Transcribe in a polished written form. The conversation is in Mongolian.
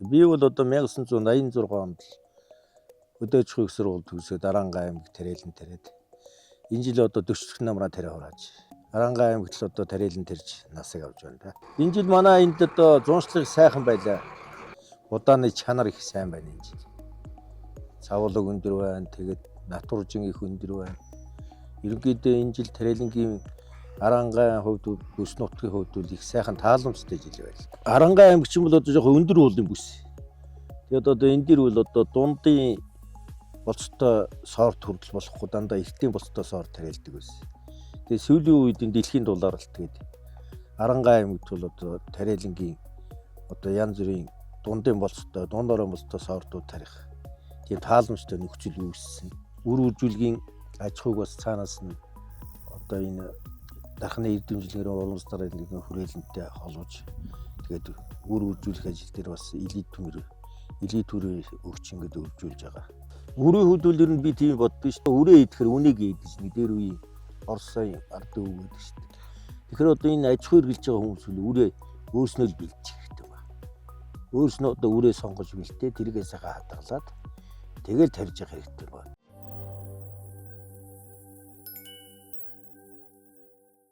Би бол одоо 1986 онд өдөөж их сургууль төгсөөд Аранга аймаг Тэрэлэн тариад энэ жил одоо 40 намраа тариа хурааж Аранга аймагт л одоо Тэрэлэн тарьж насыг авч байна да. Энэ жил манай энд одоо зуншлаг сайхан байлаа. Удааны чанар их сайн байна энэ жил. Цавуулаг өндөр байна. Тэгээд натуржин их өндөр байна. Ерөнхийдөө энэ жил Тэрэлэнгийн Аранга хувьд бүс нутгийн хувьд их сайхан тааламжтай жил байл. Аранга аймаг ч юм бол одоо жоохон өндөр уулын бүс. Тэгээд одоо энэ дэр бол одоо дундын болцтой сорт хүрдэл болохгүй дандаа эртний болцтой сорт тарилдаг байсан. Тэгээд сүүлийн үед энэ дэлхийн дулаалт тэгээд Аранга аймагт бол одоо Тэрэлэнгийн одоо янз бүрийн дундын болцтой, дундороо болцтой сортууд тарих тийм тааламжтай нөхцөл үүссэн. Үр үржүүлгийн аж ахуйг бас цаанаас нь одоо энэ дархны эрдэмжлэгээр уламжлалаар нэгэн хүрээлэнтэй холбож тэгээд үр үржүүлэх ажил дээр бас элит төрөө өгч ингээд өржүүлж байгаа. Үрийн хөдөлгөөр нь би тийм боддоо шүү дээ. Үрээ идэхэр үнийг идэж нэг дээр үе Орсын ард өвгөд шүү дээ. Тэгэхээр одоо энэ аж ахуй эргэлж байгаа хүмүүс үрээ өөрснөө л бэлдчих хэрэгтэй байна. Өөрснөө одоо үрээ сонгож бэлтээ тэргээ сайхан хадгалаад тэгэл тарьж явах хэрэгтэй байна.